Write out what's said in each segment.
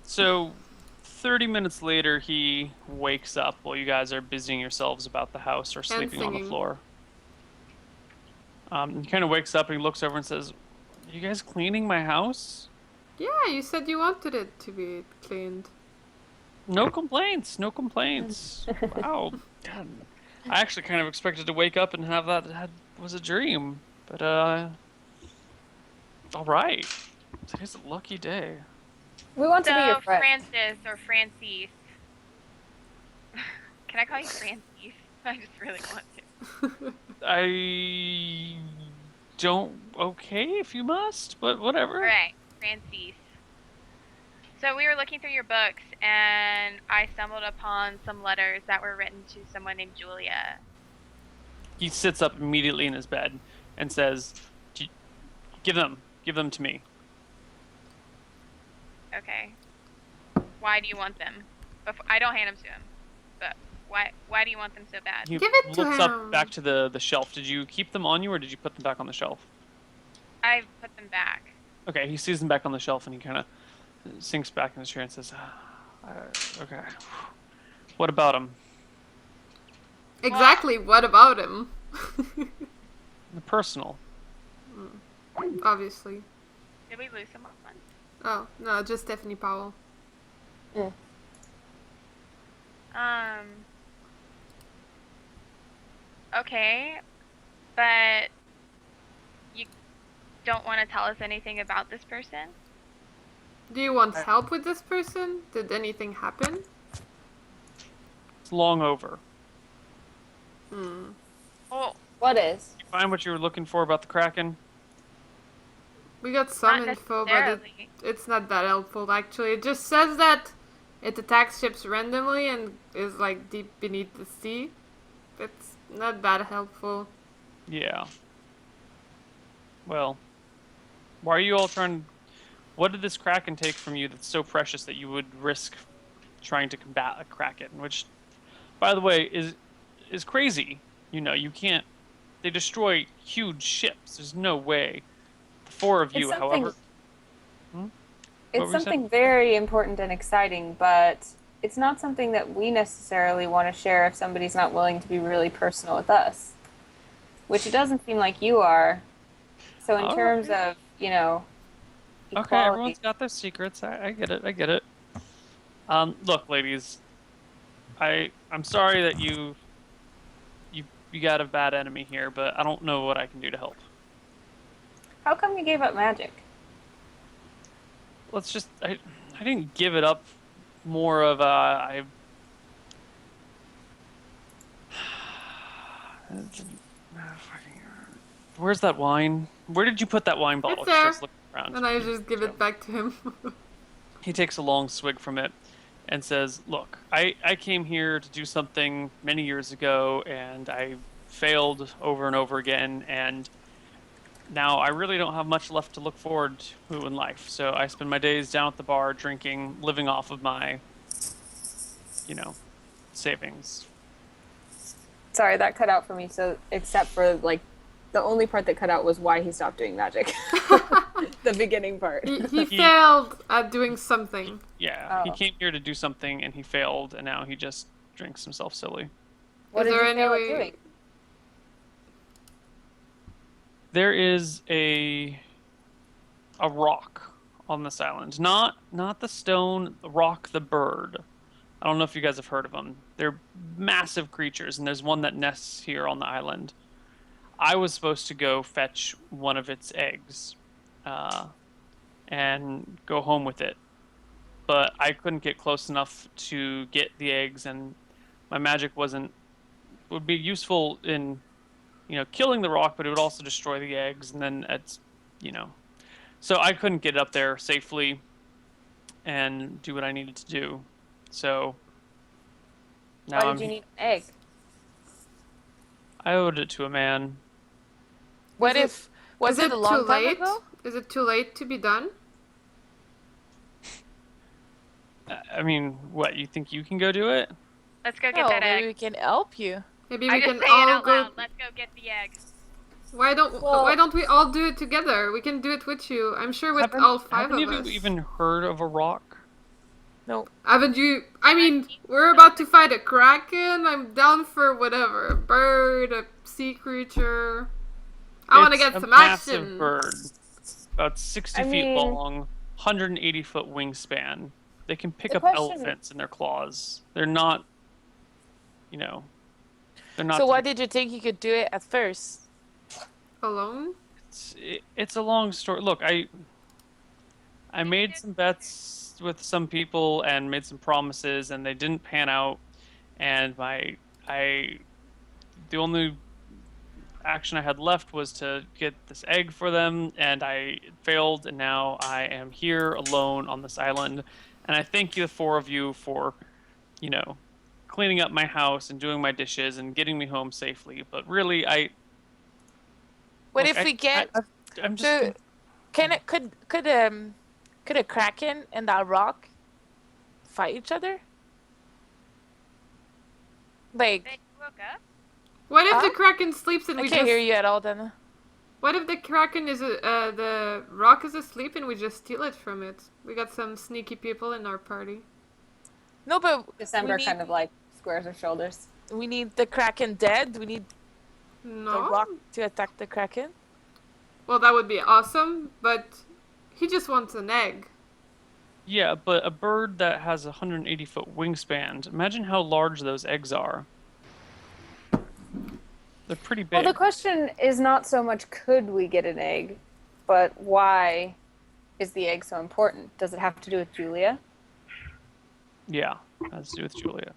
So 30 minutes later, he wakes up while you guys are busying yourselves about the house or sleeping on the floor. He kind of wakes up and he looks over and says, "Are you guys cleaning my house?" Yeah, you said you wanted it to be cleaned. No complaints, no complaints. Wow. God. I actually kind of expected to wake up and have that was a dream. But, all right. Today's a lucky day. We want to be your friend. Francis or Francis. Can I call you Francis? I just really want to. I don't. Okay, if you must, but whatever. All right, Francis. So we were looking through your books, and I stumbled upon some letters that were written to someone named Julia. He sits up immediately in his bed and says, give them to me." Okay. Why do you want them? I don't hand them to him, but why do you want them so bad? He Give it to looks him. up back to the shelf. Did you keep them on you, or did you put them back on the shelf? I put them back. Okay, he sees them back on the shelf, and he kind of sinks back in his chair and says, "Okay, what about him?" Exactly, what about him? The personal. Obviously. Did we lose someone? Oh, no, just Stephanie Powell. Yeah. Okay, but you don't want to tell us anything about this person? Do you want help with this person? Did anything happen? It's long over. Well, What is? You find what you were looking for about the Kraken? We got some not info, but necessarily. it's not that helpful, actually. It just says that it attacks ships randomly and is, like, deep beneath the sea. It's not that helpful. Yeah. Well, why are you all trying... What did this Kraken take from you that's so precious that you would risk trying to combat a Kraken? Which, by the way, is crazy. You know, you can't... They destroy huge ships. There's no way. The four of you, however... It's something very important and exciting, but it's not something that we necessarily want to share if somebody's not willing to be really personal with us. Which it doesn't seem like you are. So in terms of, you know, equality... Okay, everyone's got their secrets. I get it. I get it. Look, ladies. I'm sorry that you got a bad enemy here, but I don't know what I can do to help. How come you gave up magic? Let's just... I didn't give it up. More of a... Where's that wine? Where did you put that wine bottle? It's there. Just looking around. And I just give it back to him. He takes a long swig from it and says, "Look, I came here to do something many years ago, and I failed over and over again, and now I really don't have much left to look forward to in life. So I spend my days down at the bar drinking, living off of my, savings." Sorry, that cut out for me. So except for, like, the only part that cut out was why he stopped doing magic. The beginning part. He failed at doing something. Yeah, He came here to do something, and he failed, and now he just drinks himself silly. What Is did there you any fail at way... doing? There is a rock on this island. Not the stone, the rock, the bird. I don't know if you guys have heard of them. They're massive creatures, and there's one that nests here on the island. I was supposed to go fetch one of its eggs and go home with it. But I couldn't get close enough to get the eggs, and my magic would be useful in, killing the rock, but it would also destroy the eggs, and then So I couldn't get up there safely and do what I needed to do. So now Why did you need an egg? I owed it to a man. Was it a long too time late? ago? Is it too late to be done? I mean, what, you think you can go do it? Let's go get No, that egg. maybe we can help you. Maybe I we just can say it all out go... loud. Let's go get the egg. Why don't we all do it together? We can do it with you. I'm sure with all 5 of us. Haven't you even heard of a rock? No. Haven't you? I mean, we're about to fight a kraken. I'm down for whatever. A bird, a sea creature. I want to get some massive action. Bird, about 60 feet long, 180 foot wingspan. They can pick up elephants in their claws. They're not, they're not. So why did you think you could do it at first? Alone? It's a long story. Look, I made some bets with some people and made some promises, and they didn't pan out. And the only action I had left was to get this egg for them, and I failed. And now I am here alone on this island. And I thank you, the 4 of you, for, cleaning up my house and doing my dishes and getting me home safely. But really, What if we get? I'm just. Could a kraken and a rock fight each other? Like, Then you woke up? What if the kraken sleeps and I we can't just... hear you at all, Dana. What if the kraken is the rock is asleep and we just steal it from it? We got some sneaky people in our party. No, but December kind of like squares her shoulders. we need the kraken dead. We need the No. rock to attack the kraken. Well, that would be awesome, but he just wants an egg. Yeah, but a bird that has a 180 foot wingspan. Imagine how large those eggs are. They're pretty big. Well, the question is not so much could we get an egg, but why is the egg so important? Does it have to do with Julia? Yeah, has to do with Julia.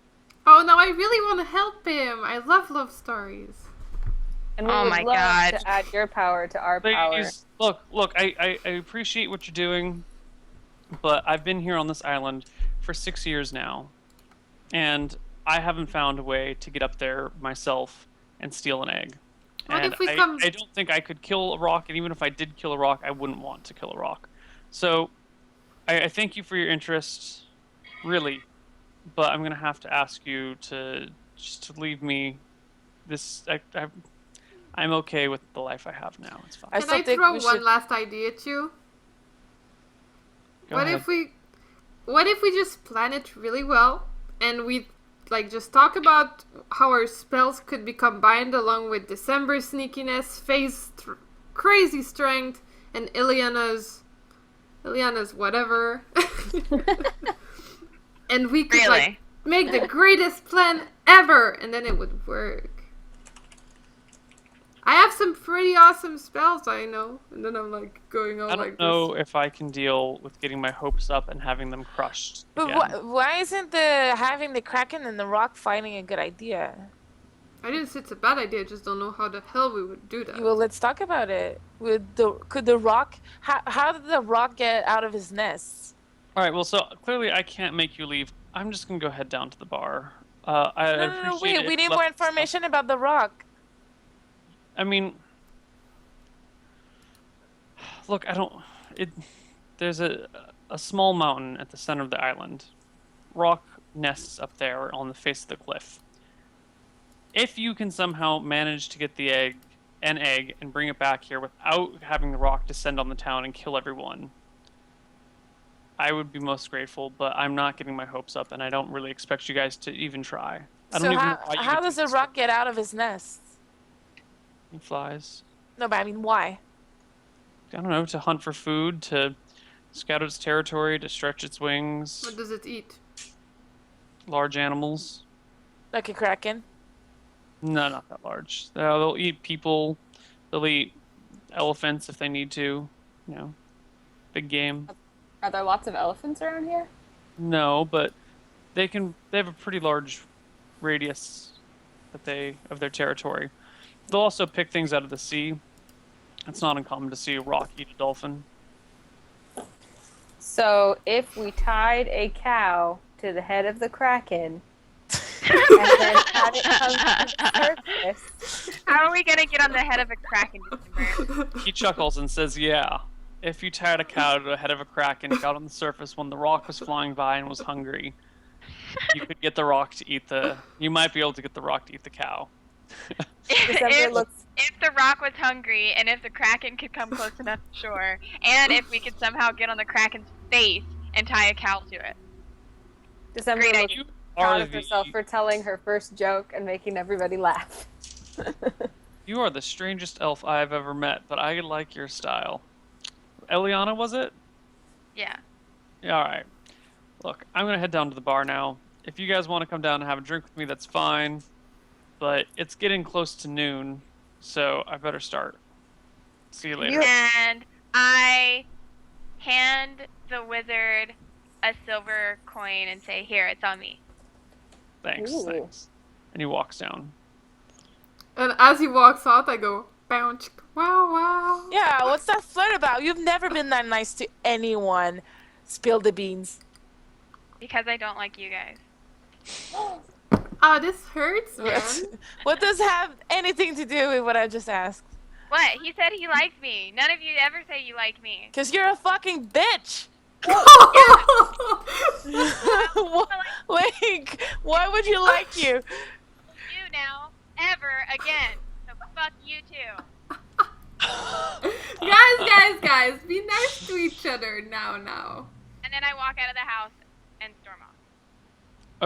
Oh, now I really want to help him. I love stories. And we Oh would my love God. to add your power to our power. Ladies, look, I appreciate what you're doing, but I've been here on this island for 6 years now, and I haven't found a way to get up there myself and steal an egg. What And if we I don't think I could kill a rock, and even if I did kill a rock, I wouldn't want to kill a rock. So, I thank you for your interest, really, but I'm gonna have to ask you to leave me. I'm okay with the life I have now. It's fine. I Can still I think throw we one should- last idea at you? Go What ahead. if we just plan it really well and we just talk about how our spells could be combined along with December's sneakiness, Faye's crazy strength, and Ileana's whatever. And we could Really? make the greatest plan ever, and then it would work. I have some pretty awesome spells, I know. And then I'm going on I don't know if I can deal with getting my hopes up and having them crushed. But again. why isn't having the kraken and the rock fighting a good idea? I didn't say it's a bad idea, I just don't know how the hell we would do that. Well, let's talk about it. Could the rock? How did the rock get out of his nest? All right. Well, so clearly I can't make you leave. I'm just gonna go head down to the bar. I No, appreciate wait. it We if need you more left- information about the rock. I mean, look, I don't. There's a small mountain at the center of the island. Rock nests up there on the face of the cliff. If you can somehow manage to get an egg, and bring it back here without having the rock descend on the town and kill everyone, I would be most grateful. But I'm not getting my hopes up, and I don't really expect you guys to even try. I don't So even know why you how would does do the this. rock get out of his nest? He flies. No, but I mean, why? I don't know, to hunt for food, to scout its territory, to stretch its wings. What does it eat? Large animals. Like a kraken? No, not that large. They'll eat people. They'll eat elephants if they need to. Big game. Are there lots of elephants around here? No, but they have a pretty large radius of their territory. They'll also pick things out of the sea. It's not uncommon to see a rock eat a dolphin. So if we tied a cow to the head of the kraken and then had it come to the surface, How are we gonna get on the head of a kraken, December? He chuckles and says, "Yeah, if you tied a cow to the head of a kraken, got on the surface when the rock was flying by and was hungry, you could get the rock to eat you might be able to get the rock to eat the cow." December looks. If the rock was hungry, and if the Kraken could come close enough to shore, and if we could somehow get on the Kraken's face and tie a cow to it. December Great looks idea. proud of herself for telling her first joke and making everybody laugh. You are the strangest elf I've ever met, but I like your style. Eliana, was it? Yeah. Yeah, all right. Look, I'm going to head down to the bar now. If you guys want to come down and have a drink with me, that's fine. But it's getting close to noon, so I better start. See you later. And I hand the wizard a silver coin and say, "Here, it's on me." Thanks, Ooh. thanks. And he walks down. And as he walks out, I go, bounce, wow, wow. Yeah, what's that flirt about? You've never been that nice to anyone. Spill the beans. Because I don't like you guys. Oh, this hurts, man. What does have anything to do with what I just asked? What? He said he likes me. None of you ever say you like me. Because you're a fucking bitch. Like, why would you like you? You now, ever again. So fuck you too. Guys, be nice to each other now. And then I walk out of the house and storm off.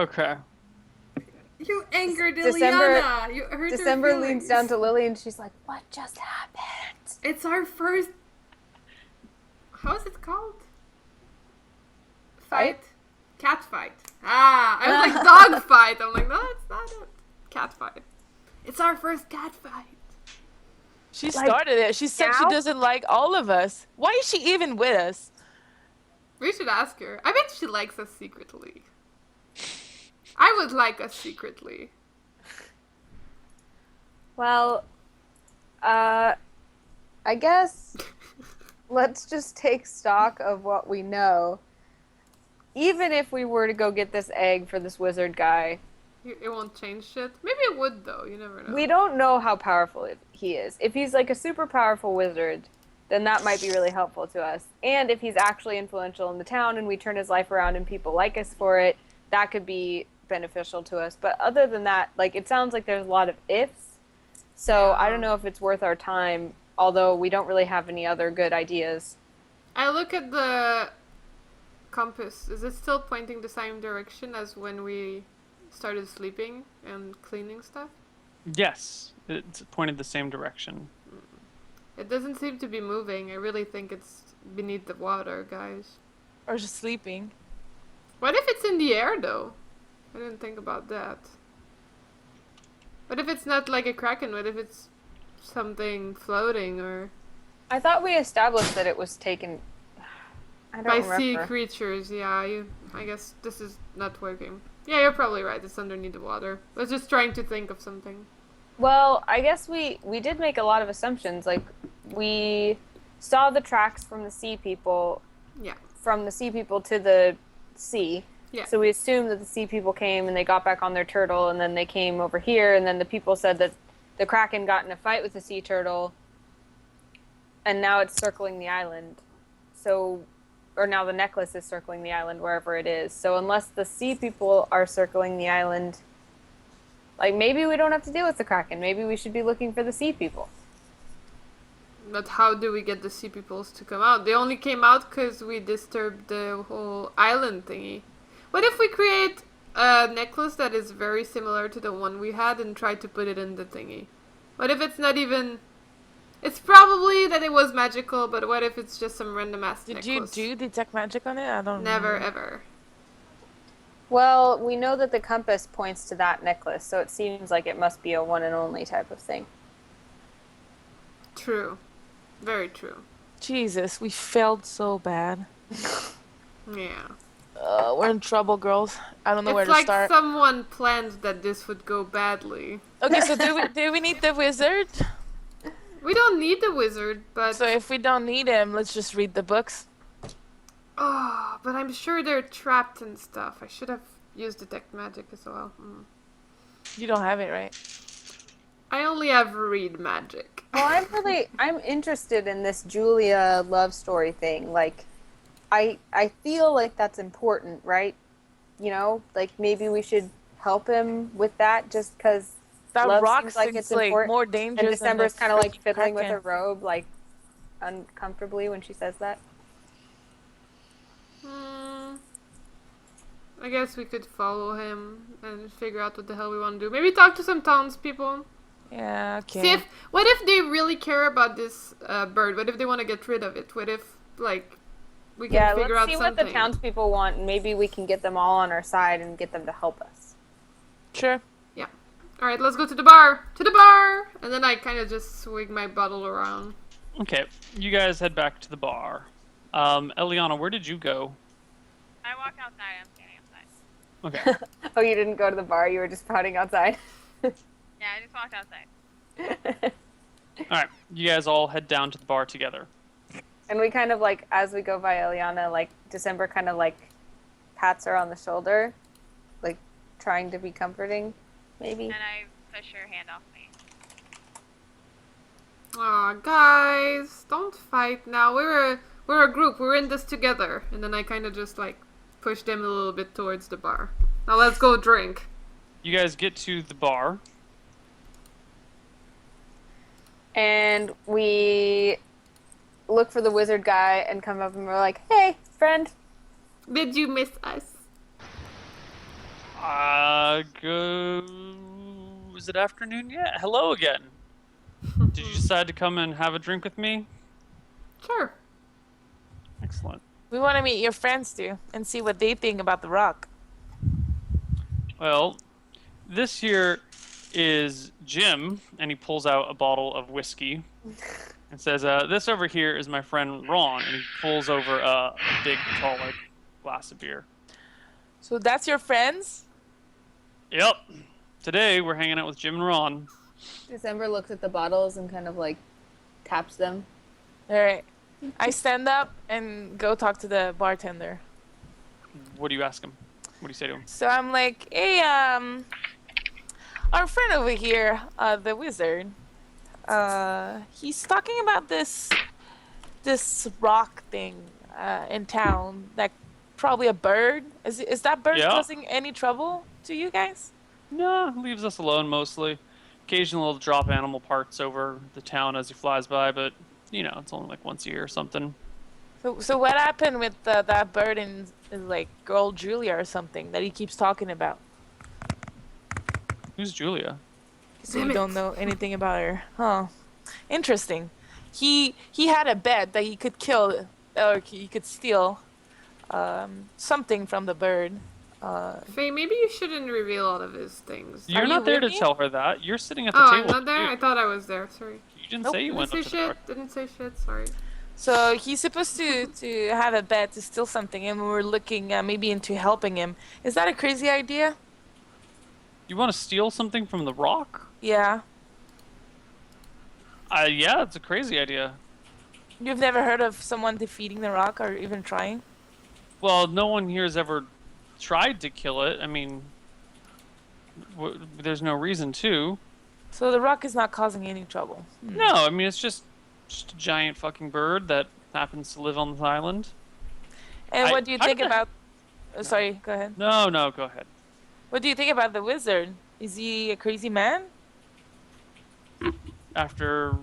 Okay. You angered December- Ileana. You hurt her December leans feelings. down to Lily and she's like, "What just happened?" It's our first. How is it called? Fight? Cat fight. Ah, I was like dog fight. I'm like, no, it's not it. Cat fight. It's our first cat fight. She Like, started it. She said she now? doesn't like all of us. Why is she even with us? We should ask her. I bet she likes us secretly. I would like us secretly. Well, I guess let's just take stock of what we know. Even if we were to go get this egg for this wizard guy, It won't change shit. Maybe it would though. You never know. we don't know how powerful he is. If he's like a super powerful wizard, then that might be really helpful to us. And if he's actually influential in the town and we turn his life around and people like us for it, that could be beneficial to us. But other than that, like, it sounds like there's a lot of ifs. So I don't know if it's worth our time, although we don't really have any other good ideas. I look at the compass. Is it still pointing the same direction as when we started sleeping and cleaning stuff? Yes, it's pointed the same direction. It doesn't seem to be moving. I really think it's beneath the water, guys. Or just sleeping. What if it's in the air, though? I didn't think about that. What if it's not like a kraken? What if it's something floating or I thought we established that it was taken. I by don't sea remember. creatures? Yeah, I guess this is not working. Yeah, you're probably right. It's underneath the water. I was just trying to think of something. Well, I guess we did make a lot of assumptions. Like, we saw the tracks from the sea people. Yeah. From the sea people to the sea. Yeah. So we assumed that the sea people came and they got back on their turtle, and then they came over here, and then the people said that the kraken got in a fight with the sea turtle, and now it's circling the island. So, or now the necklace is circling the island wherever it is. So unless the sea people are circling the island, like, maybe we don't have to deal with the kraken. Maybe we should be looking for the sea people. But how do we get the sea peoples to come out? They only came out because we disturbed the whole island thingy. What if we create a necklace that is very similar to the one we had and try to put it in the thingy? What if it's not even... It's probably that it was magical, but what if it's just some random ass Did necklace? you do detect magic on it? I don't know. Never, ever. Well, we know that the compass points to that necklace, so it seems like it must be a one and only type of thing. True. Very true. Jesus, we failed so bad. Yeah. We're in trouble, girls. I don't know where It's to like start. someone planned that this would go badly. Okay, so do we need the wizard? We don't need the wizard, but... So if we don't need him, let's just read the books. Oh, but I'm sure they're trapped and stuff. I should have used detect magic as well. You don't have it, right? I only have read magic. Well, I'm interested in this Julia love story thing. Like, I feel like that's important, right? You know, like, maybe we should help him with that just because That Love rock seems like seems it's like important. more And dangerous than December's the kind of like freaking fiddling with her kraken. robe, like uncomfortably when she says that. I guess we could follow him and figure out what the hell we want to do. Maybe talk to some townspeople. Yeah, See okay. if what if they really care about this bird? What if they want to get rid of it? What if like we can Yeah, figure let's out see what something? the townspeople want, and maybe we can get them all on our side and get them to help us. Sure. Yeah. All right, let's go to the bar. To the bar, and then I kind of just swing my bottle around. Okay, you guys head back to the bar. Eliana, where did you go? I walk outside. I'm standing outside. Okay. Oh, you didn't go to the bar. You were just pouting outside. Yeah, I just walked outside. All right, you guys all head down to the bar together. And we kind of like, as we go by Eliana, like December kind of like pats her on the shoulder, like trying to be comforting, maybe. And I push her hand off me. Aw, guys, don't fight now. We're a group. We're in this together. And then I kind of just like push them a little bit towards the bar. Now let's go drink. You guys get to the bar. And we look for the wizard guy and come up and we're like, hey, friend. Did you miss us? Is it afternoon yet? Hello again. Did you decide to come and have a drink with me? Sure. Excellent. We want to meet your friends too and see what they think about the rock. Well, this here is Jim, and he pulls out a bottle of whiskey and says, this over here is my friend Ron, and he pulls over a big, tall, like, glass of beer. So that's your friends? Yep. Today, we're hanging out with Jim and Ron. December looks at the bottles and kind of like taps them. All right. I stand up and go talk to the bartender. What do you ask him? What do you say to him? So I'm like, hey, our friend over here, the wizard, he's talking about this rock thing in town, like probably a bird. Is that bird causing any trouble to you guys? No, leaves us alone mostly. Occasionally he'll drop animal parts over the town as he flies by, but you know, it's only like once a year or something. So what happened with that bird in like girl Julia or something that he keeps talking about? Who's Julia? So you don't know anything about her, huh? Interesting. He had a bet that he could kill or he could steal something from the bird. Faye, maybe you shouldn't reveal all of his things. You're not there to tell her that. You're sitting at the Oh, table. I'm not there? I thought I was there. Sorry. You didn't say you went up to the bar. Didn't say shit. Sorry. So he's supposed to have a bet to steal something, and we're looking maybe into helping him. Is that a crazy idea? You want to steal something from the rock? Yeah. Yeah, it's a crazy idea. You've never heard of someone defeating the rock or even trying? Well, no one here has ever tried to kill it. I mean, there's no reason to. So the rock is not causing any trouble. No, I mean, it's just a giant fucking bird that happens to live on this island. And what do you how think did about... sorry, go ahead. No, go ahead. What do you think about the wizard? Is he a crazy man? After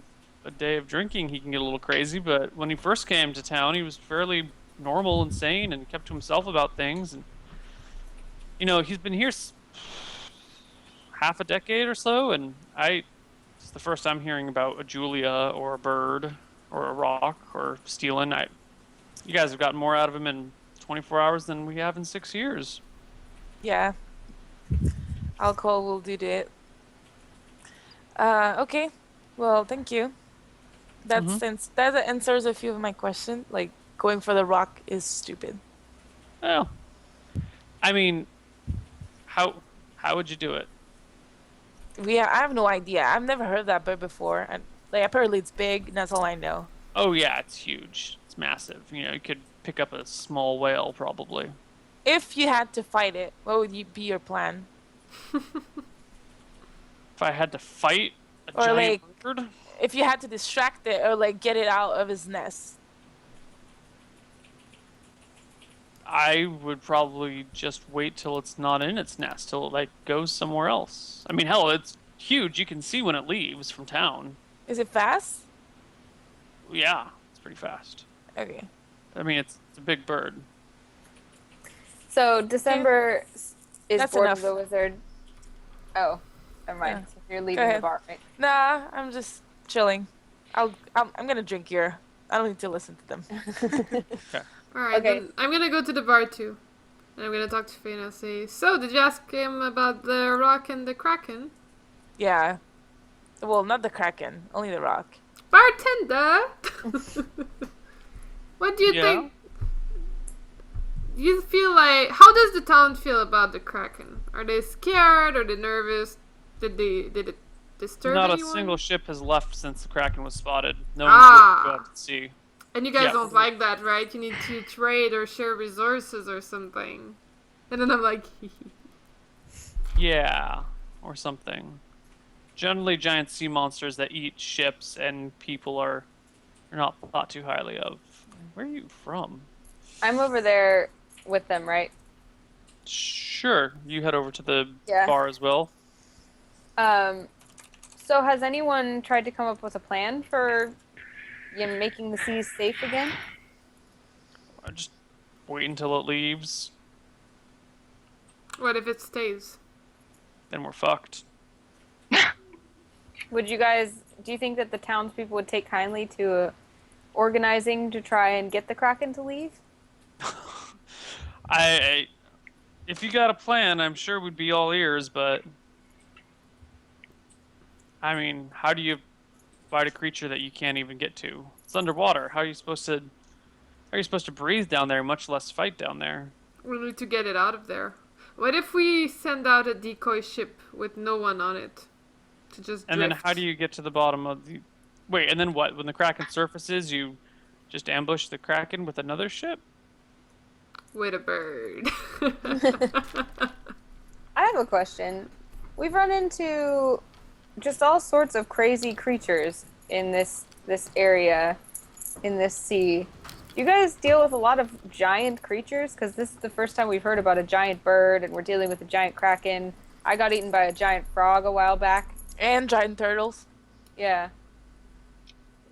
a day of drinking, he can get a little crazy, but when he first came to town, he was fairly normal and sane and kept to himself about things. And you know, he's been here half a decade or so, and it's the first I'm hearing about a Julia or a bird or a rock or stealing. You guys have gotten more out of him in 24 hours than we have in 6 years. Yeah. Alcohol will do it. Okay. Well, thank you. That answers a few of my questions. Like, going for the rock is stupid. Well, I mean, how would you do it? I have no idea. I've never heard of that bird before. And like, apparently it's big, and that's all I know. Oh yeah, it's huge. It's massive. You know, you could pick up a small whale probably. If you had to fight it, what would be your plan? If I had to fight a Or giant bird, if you had to distract it or like get it out of his nest. I would probably just wait till it's not in its nest, till it like goes somewhere else. I mean, hell, it's huge. You can see when it leaves from town. Is it fast? Yeah, it's pretty fast. Okay. I mean, it's a big bird. So December is That's bored enough. of the wizard. Oh, never mind. Yeah. So you're leaving the ahead. bar, right? Nah, I'm just chilling. I'm gonna drink here. I don't need to listen to them. Alright, Okay. then I'm gonna go to the bar too. And I'm gonna talk to Fina and say, so, did you ask him about the rock and the kraken? Yeah. Well, not the kraken, only the rock. Bartender! What do you Yeah? think? You feel like, how does the town feel about the kraken? Are they scared? Are they nervous? Did it disturb Not anyone? a single ship has left since the Kraken was spotted. No one's Ah. willing to go out to sea. And you guys Yeah. don't like that, right? You need to trade or share resources or something. And then I'm like, Yeah, or something. Generally, giant sea monsters that eat ships and people are not thought too highly of. Where are you from? I'm over there with them, right? Sure, you head over to the Yeah. bar as well. So has anyone tried to come up with a plan for making the seas safe again? Just wait until it leaves, what if it stays? then we're fucked. Do you think that the townspeople would take kindly to organizing to try and get the Kraken to leave? If you got a plan, I'm sure we'd be all ears, but I mean, how do you fight a creature that you can't even get to? It's underwater. How are you supposed to breathe down there, much less fight down there? We need to get it out of there. What if we send out a decoy ship with no one on it? To just And then drift? how do you get to the bottom of the... Wait, and then what? When the Kraken surfaces, you just ambush the Kraken with another ship? With a bird. I have a question. We've run into just all sorts of crazy creatures in this area, in this sea. Do you guys deal with a lot of giant creatures? Because this is the first time we've heard about a giant bird, and we're dealing with a giant kraken. I got eaten by a giant frog a while back. And giant turtles. Yeah.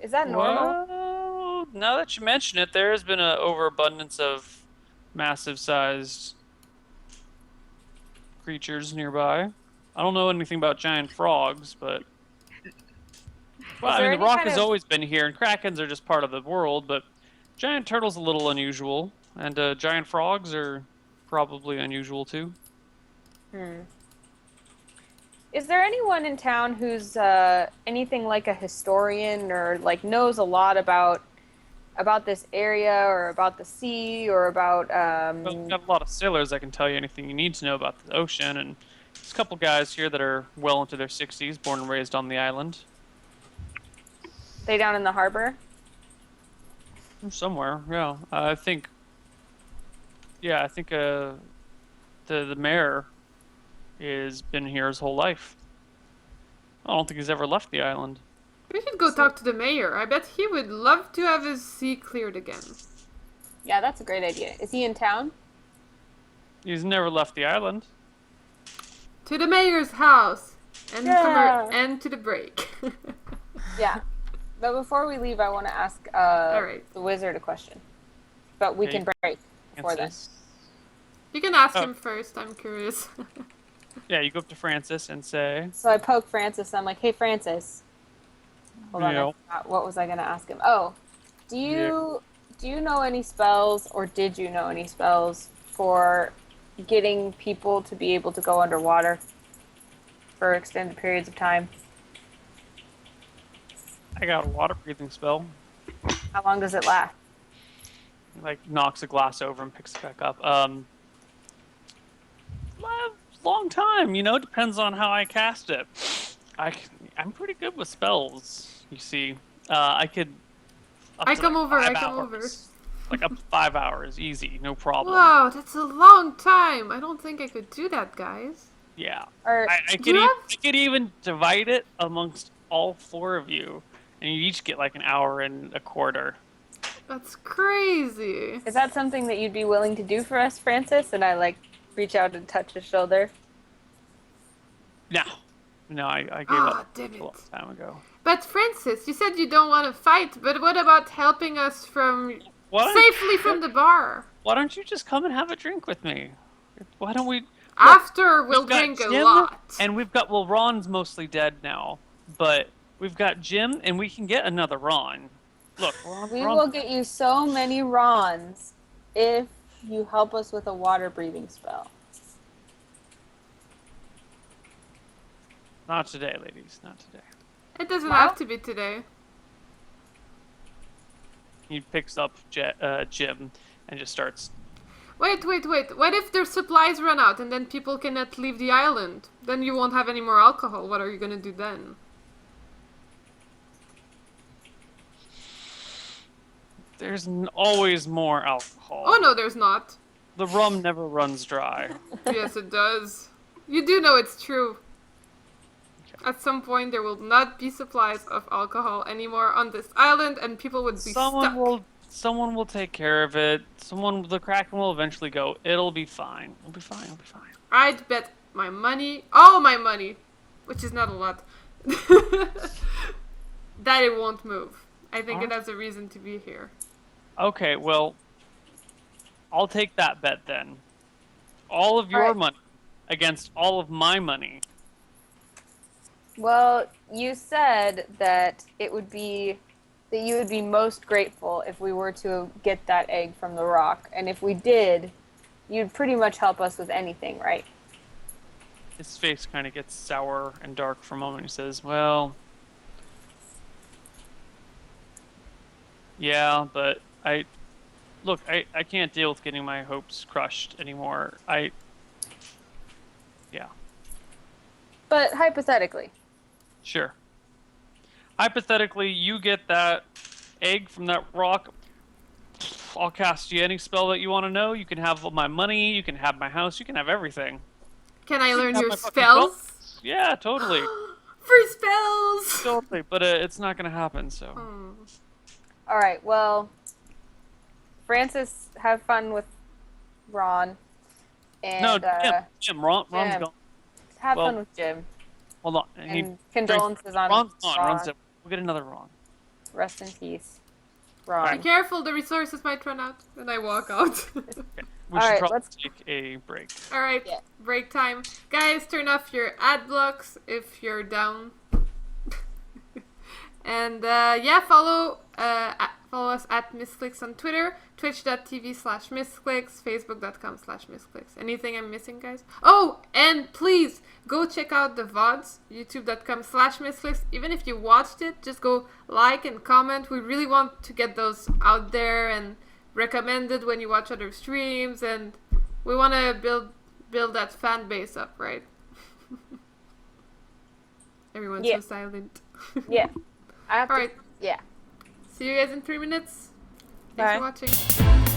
Is that normal? Well, now that you mention it, there has been an overabundance of massive-sized creatures nearby. I don't know anything about giant frogs, but... Well, I there mean, the any rock kind has of- always been here, and krakens are just part of the world, but giant turtles a little unusual, and giant frogs are probably unusual too. Is there anyone in town who's anything like a historian or like knows a lot about this area or about the sea or about Well, we've got a lot of sailors that can tell you anything you need to know about the ocean, and there's a couple guys here that are well into their 60s, born and raised on the island. they down in the harbor? Somewhere, yeah. I think the mayor has been here his whole life. I don't think he's ever left the island. We should go talk to the mayor. I bet he would love to have his sea cleared again. Yeah, that's a great idea. Is he in town? He's never left the island. To the mayor's house. And, Yeah. and to the break. Yeah. But before we leave, I want to ask Alright. the wizard a question. But we Okay. can break before then. Francis. You can ask Oh. him first, I'm curious. Yeah, you go up to Francis and say, So I poke Francis and I'm like, hey, Francis. Hold on, Yeah. I forgot. What was I going to ask him? Oh, do you know any spells or did you know any spells for getting people to be able to go underwater for extended periods of time? I got a water breathing spell. How long does it last? Like, knocks a glass over and picks it back up. Long time, depends on how I cast it. I'm pretty good with spells, you see. I could... up I to, come like, over, 5 I come hours. Like, up to 5 hours, easy, no problem. Wow, that's a long time. I don't think I could do that, guys. Yeah. Or I Do you have- could even divide it amongst all 4 of you, and you each get like an hour and a quarter. That's crazy. is that something that you'd be willing to do for us, Francis? And I reach out and touch his shoulder. No. No, I gave up damn a it. long time ago. But Francis, you said you don't want to fight, but what about helping us safely from the bar? Why don't you just come and have a drink with me? Why don't we... After we'll we've got drink a Jim, lot. And we've got... Well, Ron's mostly dead now, but we've got Jim, and we can get another Ron. Look, we will get you so many Rons if you help us with a water-breathing spell. Not today, ladies. Not today. It doesn't have to be today. He picks up Jim and just starts... Wait. What if their supplies run out and then people cannot leave the island? Then you won't have any more alcohol. What are you going to do then? There's always more alcohol. Oh, no, there's not. The rum never runs dry. Yes, it does. You do know it's true. At some point, there will not be supplies of alcohol anymore on this island, and people would be stuck. Someone will take care of it. The Kraken will eventually go. It'll be fine. It'll be fine. I'd bet my money, all my money, which is not a lot, that it won't move. I think it has a reason to be here. Okay, well, I'll take that bet then. All of your money against all of my money. Well, you said that you would be most grateful if we were to get that egg from the rock, and if we did, you'd pretty much help us with anything, right? His face kind of gets sour and dark for a moment. He says, well, yeah, but I can't deal with getting my hopes crushed anymore. Yeah. But hypothetically. Sure. Hypothetically, you get that egg from that rock. I'll cast you any spell that you want to know. You can have my money. You can have my house. You can have everything. Can I learn your spells? Yeah, totally. Free spells! Totally, but it's not going to happen, so. All right, well, Francis, have fun with Ron. And, Jim. Ron's gone. Have fun with Jim. Hold on. And condolences on Ron's gone. Ron's dead. We'll get another Ron. Rest in peace, Ron. Be careful, the resources might run out. And I walk out. Okay. We should probably take a break. Alright, break time. Guys, turn off your ad blocks if you're down. And follow us at Misscliks on Twitter, twitch.tv/Misscliks, facebook.com/Misscliks. Anything I'm missing, guys? Oh, and please go check out the VODs, youtube.com/Misscliks. Even if you watched it, just go like and comment. We really want to get those out there and recommended when you watch other streams, and we want to build that fan base up, right? Everyone's so silent. Yeah. Alright. Yeah. See you guys in 3 minutes. Bye. Thanks for watching.